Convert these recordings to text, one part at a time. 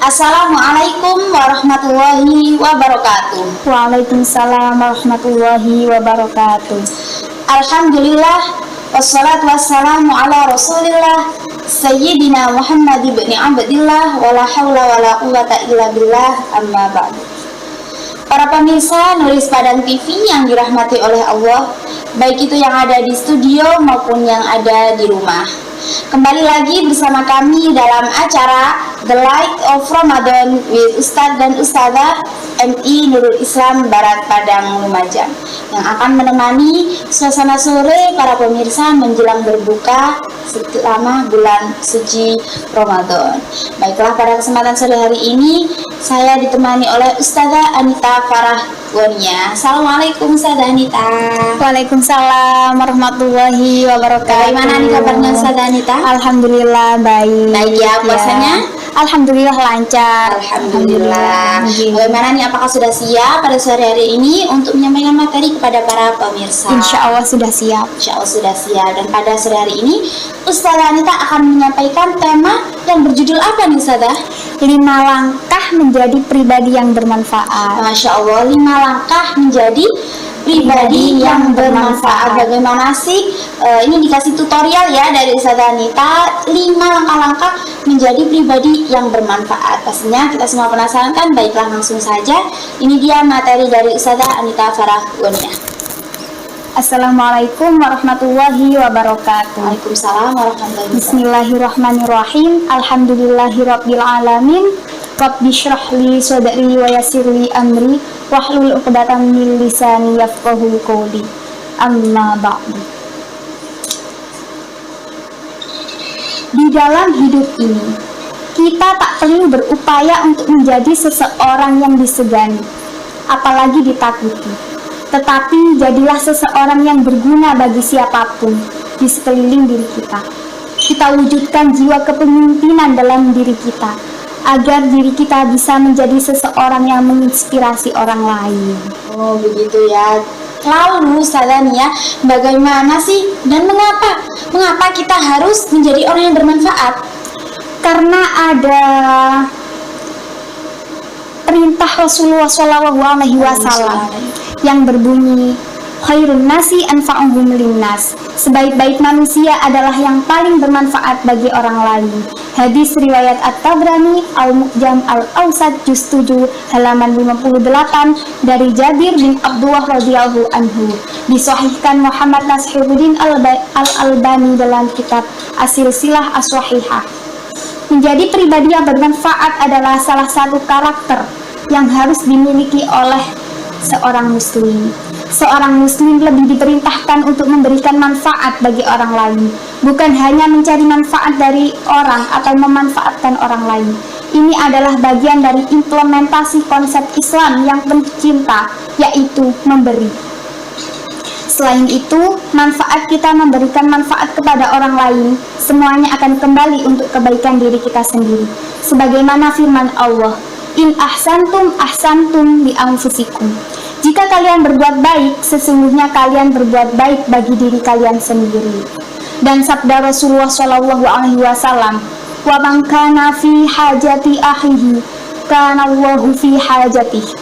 Assalamualaikum warahmatullahi wabarakatuh. Waalaikumsalam warahmatullahi wabarakatuh. Alhamdulillah, wassalatu wassalamu ala rasulillah Sayyidina Muhammad ibn Abdillah, wala hawla wala quwwata illa billah, amma ba'du. Para pemirsa Nulis Padang TV yang dirahmati oleh Allah, baik itu yang ada di studio maupun yang ada di rumah. Kembali lagi bersama kami dalam acara The Light of Ramadan with Ustadz dan Ustadzah MI Nurul Islam Barat Padang Lumajang, yang akan menemani suasana sore para pemirsa menjelang berbuka selama bulan suci Ramadan. Baiklah, pada kesempatan sore hari ini saya ditemani oleh Ustadzah Anita Farah Gonia. Assalamualaikum Ustadzah Anita. Waalaikumsalam warahmatullahi wabarakatuh. Bagaimana nih kabarnya Ustadzah Anita? Alhamdulillah baik. Baik ya, puasanya? Alhamdulillah lancar. Alhamdulillah. Bagaimana nih, apakah sudah siap pada sore hari ini untuk menyampaikan materi kepada para pemirsa? Insya Allah sudah siap. Insya Allah sudah siap. Dan pada sore hari ini Ustadzah Anita akan menyampaikan tema yang berjudul apa nih Ustadzah? 5 langkah menjadi pribadi yang bermanfaat. Masya Allah, 5 langkah menjadi pribadi yang bermanfaat. Bagaimana sih? Ini dikasih tutorial ya dari Ustadzah Anita, 5 langkah-langkah menjadi pribadi yang bermanfaat. Pastinya kita semua penasaran kan? Baiklah, langsung saja. Ini dia materi dari Ustadzah Anita Farah Gonia. Assalamualaikum warahmatullahi wabarakatuh. Waalaikumsalam warahmatullahi wabarakatuh. Bismillahirrahmanirrahim. Alhamdulillahirabbil alamin. Rabbi shrah li sadri wa yassir li amri wahlul 'uqdatam min lisani yafqahu qawli. Amma ba'du. Di dalam hidup ini, kita tak perlu berupaya untuk menjadi seseorang yang disegani, apalagi ditakuti. Tetapi jadilah seseorang yang berguna bagi siapapun di sekeliling diri kita. Kita wujudkan jiwa kepemimpinan dalam diri kita, agar diri kita bisa menjadi seseorang yang menginspirasi orang lain. Oh begitu ya. Lalu Ustadzah nih ya, bagaimana sih dan mengapa kita harus menjadi orang yang bermanfaat? Karena ada perintah Rasulullah SAW yang berbunyi, khairun nasi anfa'uhum linnas. Sebaik-baik manusia adalah yang paling bermanfaat bagi orang lain. Hadis riwayat At-Tabrani Al-Mu'jam Al-Awsat juz 7 halaman 58 dari Jabir bin Abdullah radhiyallahu anhu. Disahihkan Muhammad Nasiruddin Al-Albani dalam kitab As-Silsilah As-Sahihah. Menjadi pribadi yang bermanfaat adalah salah satu karakter yang harus dimiliki oleh seorang muslim. Seorang muslim lebih diperintahkan untuk memberikan manfaat bagi orang lain, bukan hanya mencari manfaat dari orang atau memanfaatkan orang lain. Ini adalah bagian dari implementasi konsep Islam yang pencinta, yaitu memberi. Selain itu, manfaat kita memberikan manfaat kepada orang lain, semuanya akan kembali untuk kebaikan diri kita sendiri. Sebagaimana firman Allah, in ahsantum ahsantum li anfusikum. Jika kalian berbuat baik, sesungguhnya kalian berbuat baik bagi diri kalian sendiri. Dan sabda Rasulullah SAW, wa man kana fi hajati akhihi kana Allahu fi hajatihi.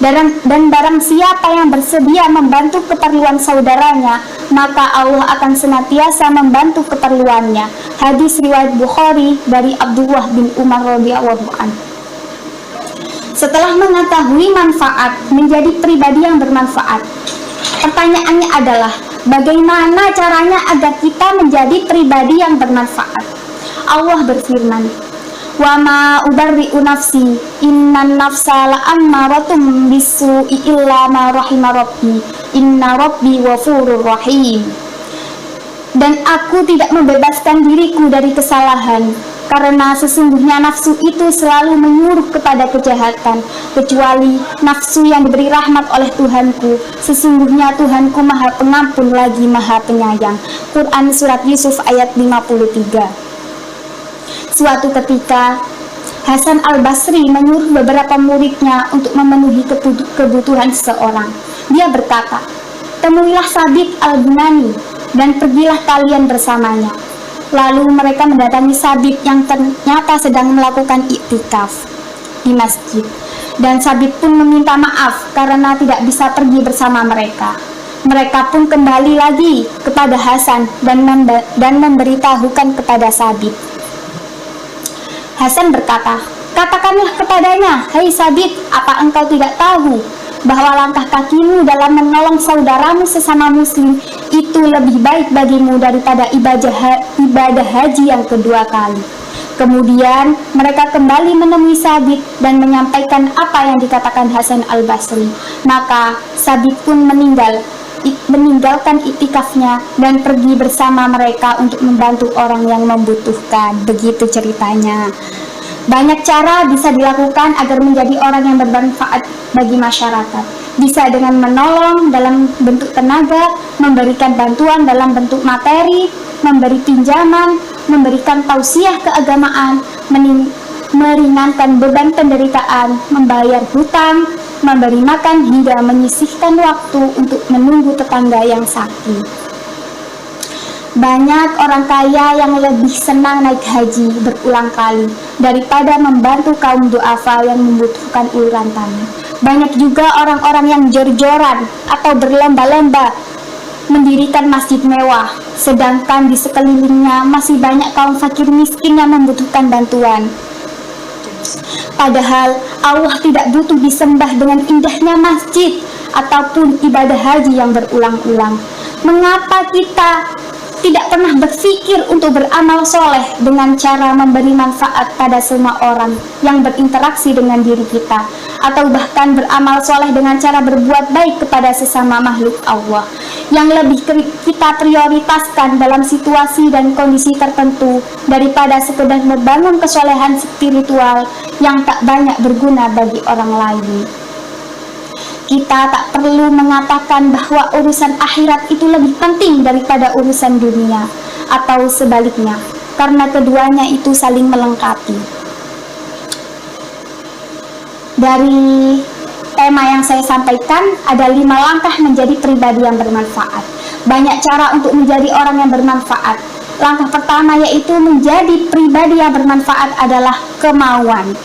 Dan barang siapa yang bersedia membantu keperluan saudaranya, maka Allah akan senantiasa membantu keperluannya. Hadis riwayat Bukhari dari Abdullah bin Umar radhiyallahu anhu. Setelah mengetahui manfaat menjadi pribadi yang bermanfaat, pertanyaannya adalah bagaimana caranya agar kita menjadi pribadi yang bermanfaat? Allah berfirman, wa ma ubarri'u nafsi innan nafsa la'ammaratun bisu'i illa ma rahima rabbi inna rabbi ghafurur rahim. Dan aku tidak membebaskan diriku dari kesalahan, karena sesungguhnya nafsu itu selalu menyuruh kepada kejahatan, kecuali nafsu yang diberi rahmat oleh Tuhanku. Sesungguhnya Tuhanku Maha Pengampun lagi Maha Penyayang. Quran Surat Yusuf ayat 53. Suatu ketika, Hasan al-Basri menyuruh beberapa muridnya untuk memenuhi kebutuhan seseorang. Dia berkata, temuilah Sabit al-Bunani dan pergilah kalian bersamanya. Lalu mereka mendatangi Sabit yang ternyata sedang melakukan iktikaf. di masjid. Dan Sabit pun meminta maaf karena tidak bisa pergi bersama mereka. Mereka pun kembali lagi kepada Hasan dan memberitahukan kepada Sabit. Hasan berkata, "Katakanlah kepadanya, hai Sabit, apa engkau tidak tahu bahwa langkah kakimu dalam menolong saudaramu sesama muslim itu lebih baik bagimu daripada ibadah haji yang kedua kali?" Kemudian mereka kembali menemui Sabit dan menyampaikan apa yang dikatakan Hasan al-Basri. Maka Sabit pun meninggalkan itikafnya dan pergi bersama mereka untuk membantu orang yang membutuhkan. Begitu ceritanya. Banyak cara bisa dilakukan agar menjadi orang yang bermanfaat bagi masyarakat. Bisa dengan menolong dalam bentuk tenaga, memberikan bantuan dalam bentuk materi, memberi pinjaman, memberikan tausiah keagamaan, meringankan beban penderitaan, membayar hutang, memberi makan hingga menyisihkan waktu untuk menunggu tetangga yang sakit. Banyak orang kaya yang lebih senang naik haji berulang kali daripada membantu kaum duafa yang membutuhkan uluran tangan. Banyak juga orang-orang yang jor-joran atau berlomba-lomba mendirikan masjid mewah, sedangkan di sekelilingnya masih banyak kaum fakir miskin yang membutuhkan bantuan. Padahal Allah tidak butuh disembah dengan indahnya masjid ataupun ibadah haji yang berulang-ulang. Mengapa kita tidak pernah berpikir untuk beramal soleh dengan cara memberi manfaat pada semua orang yang berinteraksi dengan diri kita, atau bahkan beramal soleh dengan cara berbuat baik kepada sesama makhluk Allah yang lebih kita prioritaskan dalam situasi dan kondisi tertentu daripada sekedar membangun kesolehan spiritual yang tak banyak berguna bagi orang lain. Kita tak perlu mengatakan bahwa urusan akhirat itu lebih penting daripada urusan dunia, atau sebaliknya, karena keduanya itu saling melengkapi. Dari tema yang saya sampaikan, ada 5 langkah menjadi pribadi yang bermanfaat. Banyak cara untuk menjadi orang yang bermanfaat. Langkah pertama yaitu menjadi pribadi yang bermanfaat adalah kemauan.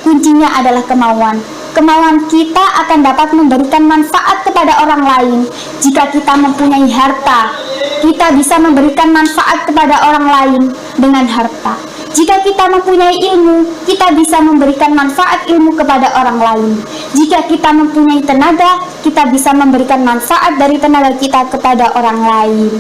Kuncinya adalah kemauan. Kemauan kita akan dapat memberikan manfaat kepada orang lain. Jika kita mempunyai harta, kita bisa memberikan manfaat kepada orang lain dengan harta. Jika kita mempunyai ilmu, kita bisa memberikan manfaat ilmu kepada orang lain. Jika kita mempunyai tenaga, kita bisa memberikan manfaat dari tenaga kita kepada orang lain.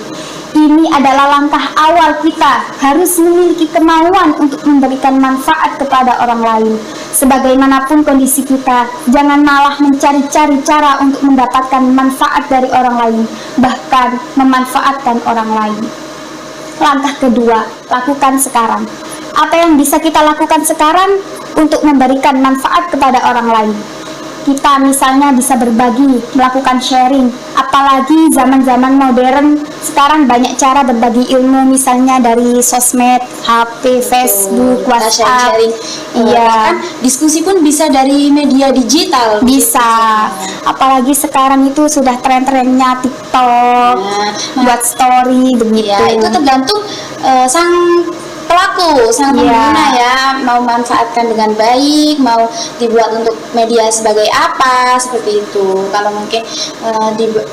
Ini adalah langkah awal kita harus memiliki kemauan untuk memberikan manfaat kepada orang lain. Sebagaimanapun kondisi kita, jangan malah mencari-cari cara untuk mendapatkan manfaat dari orang lain, bahkan memanfaatkan orang lain. Langkah kedua, lakukan sekarang. Apa yang bisa kita lakukan sekarang untuk memberikan manfaat kepada orang lain? Kita misalnya bisa berbagi, melakukan sharing. Apalagi zaman-zaman modern, sekarang banyak cara berbagi ilmu, misalnya dari sosmed, HP, Facebook, WhatsApp. Iya. Kan diskusi pun bisa dari media digital. Bisa. Apalagi sekarang itu sudah tren-trennya TikTok, buat story begitu. Ya, itu tergantung sang pelaku, sang pengguna ya, mau manfaatkan dengan baik, mau dibuat untuk media sebagai apa, seperti itu. Kalau mungkin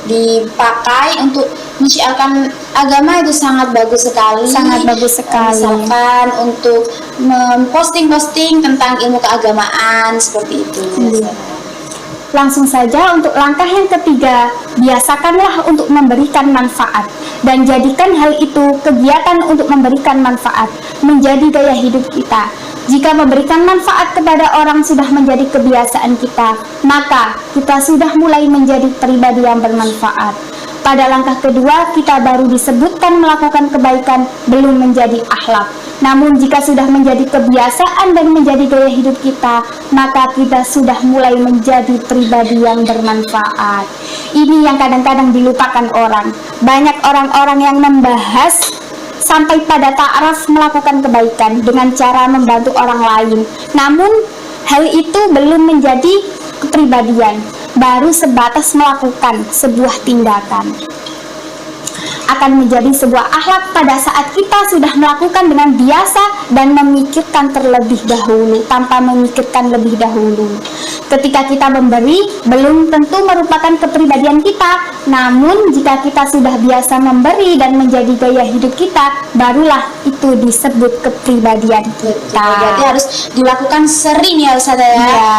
dipakai untuk menyiarkan agama itu sangat bagus sekali. Sangat bagus sekali. Misalkan untuk memposting-posting tentang ilmu keagamaan seperti itu. Langsung saja untuk langkah yang ketiga, biasakanlah untuk memberikan manfaat dan jadikan hal itu kegiatan untuk memberikan manfaat menjadi gaya hidup kita. Jika memberikan manfaat kepada orang sudah menjadi kebiasaan kita, maka kita sudah mulai menjadi pribadi yang bermanfaat. Pada langkah kedua, kita baru disebutkan melakukan kebaikan, belum menjadi akhlak. Namun jika sudah menjadi kebiasaan dan menjadi gaya hidup kita, maka kita sudah mulai menjadi pribadi yang bermanfaat. Ini yang kadang-kadang dilupakan orang. Banyak orang-orang yang membahas sampai pada ta'aruf melakukan kebaikan dengan cara membantu orang lain. Namun hal itu belum menjadi kepribadian, baru sebatas melakukan sebuah tindakan. akan menjadi sebuah akhlak pada saat kita sudah melakukan dengan biasa dan memikirkan terlebih dahulu, tanpa memikirkan lebih dahulu. Ketika kita memberi, belum tentu merupakan kepribadian kita, namun jika kita sudah biasa memberi dan menjadi gaya hidup kita, barulah itu disebut kepribadian kita. Berarti harus dilakukan sering ya Ustazah ya. Iya.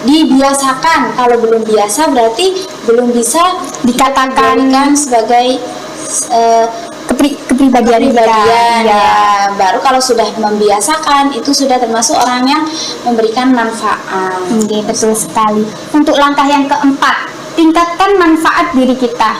Dibiasakan. Kalau belum biasa berarti belum bisa Dikatakan sebagai kepribadian kita. kepribadian Iya. ya. Baru kalau sudah membiasakan itu sudah termasuk orang yang memberikan manfaat. Oke, betul sekali. Untuk langkah yang keempat, tingkatkan manfaat diri kita.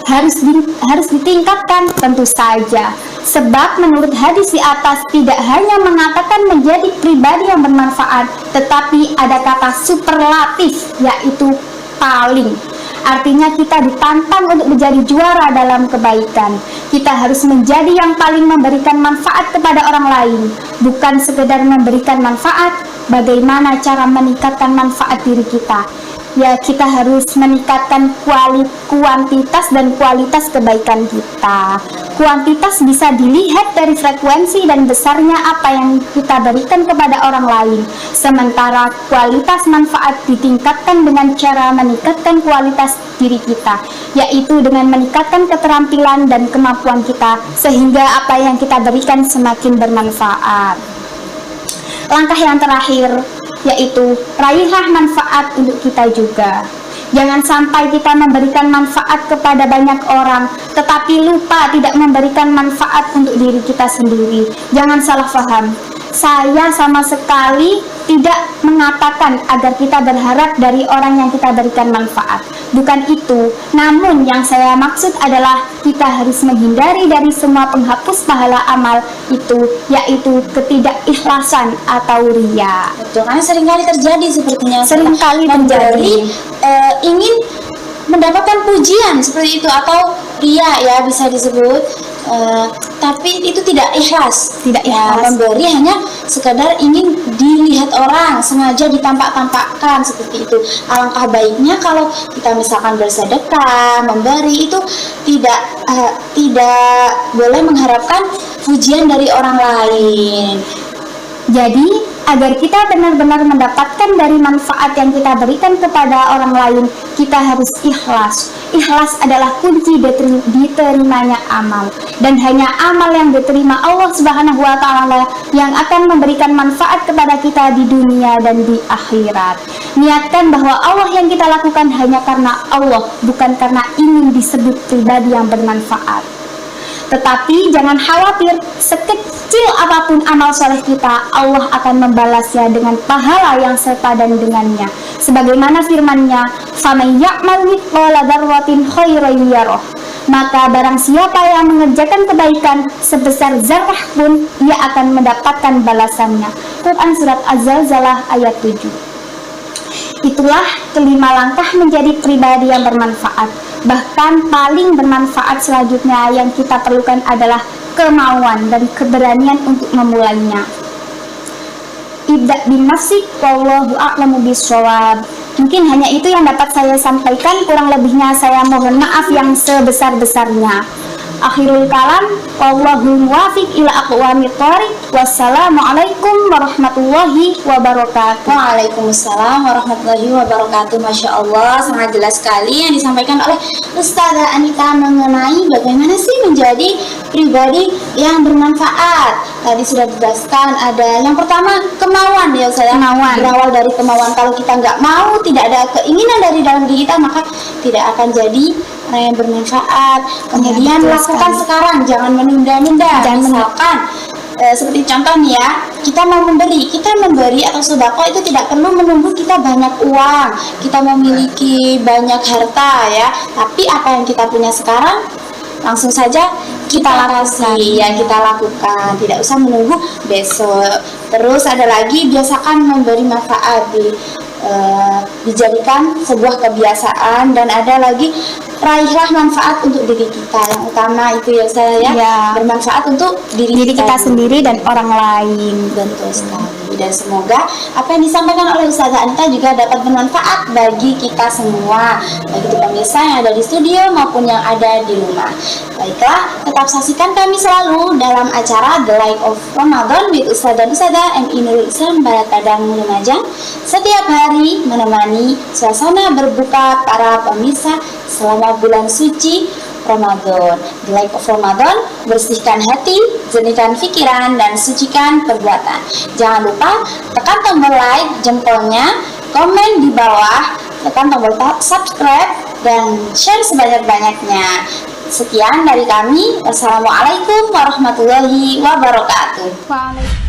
Harus ditingkatkan tentu saja. Sebab menurut hadis di atas tidak hanya mengatakan menjadi pribadi yang bermanfaat, tetapi ada kata superlatif, yaitu paling. Artinya kita ditantang untuk menjadi juara dalam kebaikan. Kita harus menjadi yang paling memberikan manfaat kepada orang lain, bukan sekedar memberikan manfaat. Bagaimana cara meningkatkan manfaat diri kita? Ya, kita harus meningkatkan kuantitas dan kualitas kebaikan kita. Kuantitas bisa dilihat dari frekuensi dan besarnya apa yang kita berikan kepada orang lain. Sementara kualitas manfaat ditingkatkan dengan cara meningkatkan kualitas diri kita, yaitu dengan meningkatkan keterampilan dan kemampuan kita, sehingga apa yang kita berikan semakin bermanfaat. Langkah yang terakhir, yaitu raihlah manfaat untuk kita juga. Jangan sampai kita memberikan manfaat kepada banyak orang, tetapi lupa tidak memberikan manfaat untuk diri kita sendiri. Jangan salah paham. Saya sama sekali tidak mengatakan agar kita berharap dari orang yang kita berikan manfaat. Bukan itu. Namun yang saya maksud adalah kita harus menghindari dari semua penghapus pahala amal itu, yaitu ketidakikhlasan atau riya. Betul, karena seringkali terjadi sepertinya. Seringkali memberi, terjadi. ingin mendapatkan pujian seperti itu atau ria ya bisa disebut. Tapi itu tidak ikhlas. Tidak Ya, ikhlas. memberi hanya sekadar ingin dilihat orang, sengaja ditampak-tampakkan seperti itu. Alangkah baiknya kalau kita misalkan bersedekah, memberi itu tidak boleh mengharapkan pujian dari orang lain. Jadi, agar kita benar-benar mendapatkan dari manfaat yang kita berikan kepada orang lain, kita harus ikhlas. Ikhlas adalah kunci diterimanya amal. Dan hanya amal yang diterima Allah Subhanahu wa Ta'ala yang akan memberikan manfaat kepada kita di dunia dan di akhirat. Niatkan bahwa Allah yang kita lakukan hanya karena Allah, bukan karena ingin disebut pribadi yang bermanfaat. Tetapi jangan khawatir, sekecil apapun amal soleh kita, Allah akan membalasnya dengan pahala yang sepadan dengannya. Sebagaimana firman-Nya, "Faman ya'mal mithqala dzarratin khairan yarah." Maka barang siapa yang mengerjakan kebaikan sebesar zarah pun, ia akan mendapatkan balasannya. Quran Surat Az-Zalzalah ayat 7. Itulah kelima langkah menjadi pribadi yang bermanfaat. Bahkan paling bermanfaat selanjutnya yang kita perlukan adalah kemauan dan keberanian untuk memulainya. Ibda' bin nafsik, wallahu a'lamu bishawab. Mungkin hanya itu yang dapat saya sampaikan, kurang lebihnya saya mohon maaf yang sebesar-besarnya. Akhirul kalam, wallahu muwafiq ila aqwamit thoriq. Wassalamualaikum warahmatullahi wabarakatuh. Waalaikumsalam warahmatullahi wabarakatuh. Masya Allah, sangat jelas sekali yang disampaikan oleh Ustazah Anita mengenai bagaimana sih menjadi pribadi yang bermanfaat. Tadi sudah dijelaskan, ada yang pertama kemauan ya Ustazah. Kemauan. Berawal dari kemauan. Kalau kita nggak mau, tidak ada keinginan dari dalam diri kita, maka tidak akan jadi orang yang bermanfaat. Kemudian betul lakukan sekali. sekarang, jangan menunda-nunda. Jangan Misalkan seperti contoh nih ya, kita mau memberi atau sedekah itu tidak perlu menunggu kita banyak uang, kita memiliki banyak harta ya, tapi apa yang kita punya sekarang langsung saja kita lakukan ya, kita lakukan, tidak usah menunggu besok. Terus ada lagi, biasakan memberi manfaat, dijadikan sebuah kebiasaan. Dan ada lagi, raihlah manfaat untuk diri kita. Yang utama itu ya saya Ya. bermanfaat untuk diri Diri kita dulu. sendiri dan orang lain. Betul sekali. ini. Dan semoga apa yang disampaikan oleh Ustazah Anita juga dapat bermanfaat bagi kita semua, baik itu pemirsa yang ada di studio maupun yang ada di rumah. Baiklah, tetap saksikan kami selalu dalam acara The Light of Ramadan with Ustazah MI Nurul Islam Barat Padang Lumajang, setiap hari menemani suasana berbuka para pemirsa selama bulan suci Ramadan. The Light of Ramadan, bersihkan hati, jernihkan pikiran, dan sucikan perbuatan. Jangan lupa tekan tombol like, jempolnya, komen di bawah, tekan tombol subscribe, dan share sebanyak-banyaknya. Sekian dari kami. Wassalamualaikum warahmatullahi wabarakatuh. Waalaikumsalam.